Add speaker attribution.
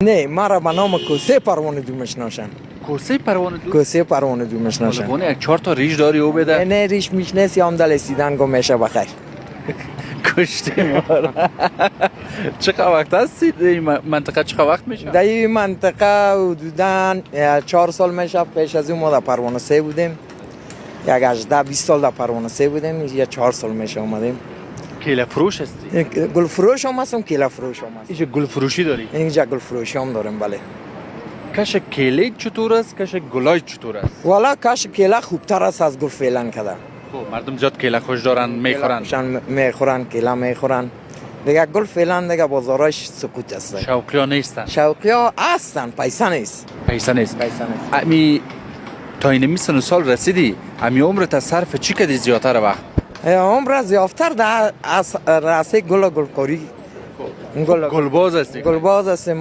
Speaker 1: نه مرا به نام کوسه پروانه دو میشناسن.
Speaker 2: کوسه پروانه دو؟
Speaker 1: کوسه پروانه دو میشناسن.
Speaker 2: بونه یک 4 تا ریش داری او بده.
Speaker 1: نه ریش میشناسی هم دل سیدن گم میشه بخیر.
Speaker 2: کشتی ما را. چقدر وقت هستی در این منطقه؟ چقدر وقت میشه؟
Speaker 1: در این منطقه حدوداً 4 سال میشه. پیش از اون ما در پروانه 3 بودیم. یک 18-20 سال در پروانه 3 بودیم. یا 4 سال میشه اومدیم.
Speaker 2: کیله فروش هستی؟
Speaker 1: گل فروش هم هستم، کیله فروش هم هستم.
Speaker 2: اینجا گل فروشی داری؟
Speaker 1: اینجا گل فروشی هم داریم بله.
Speaker 2: کش کیله چطور است؟ کش گلای چطور است؟
Speaker 1: والا کاش کیله خوبتر است از گل فعلا کده.
Speaker 2: خب مردم زیاد کیله خوش دارن میخورن.
Speaker 1: میخورن کیله میخورن. دیگه گل فعلا دیگه بازارش سکوت است.
Speaker 2: شوقی ها نیستن؟
Speaker 1: شوقی ها هستن، پیسه نیست.
Speaker 2: پیسه نیست.
Speaker 1: پیسه نیست.
Speaker 2: امی تا این سن و سال رسیدی امی عمرت از صرف چی کردی زیادتر وقت؟
Speaker 1: عمر زیافتر در راسته گل گلکاری.
Speaker 2: گلباز هستی؟
Speaker 1: گلباز هستیم.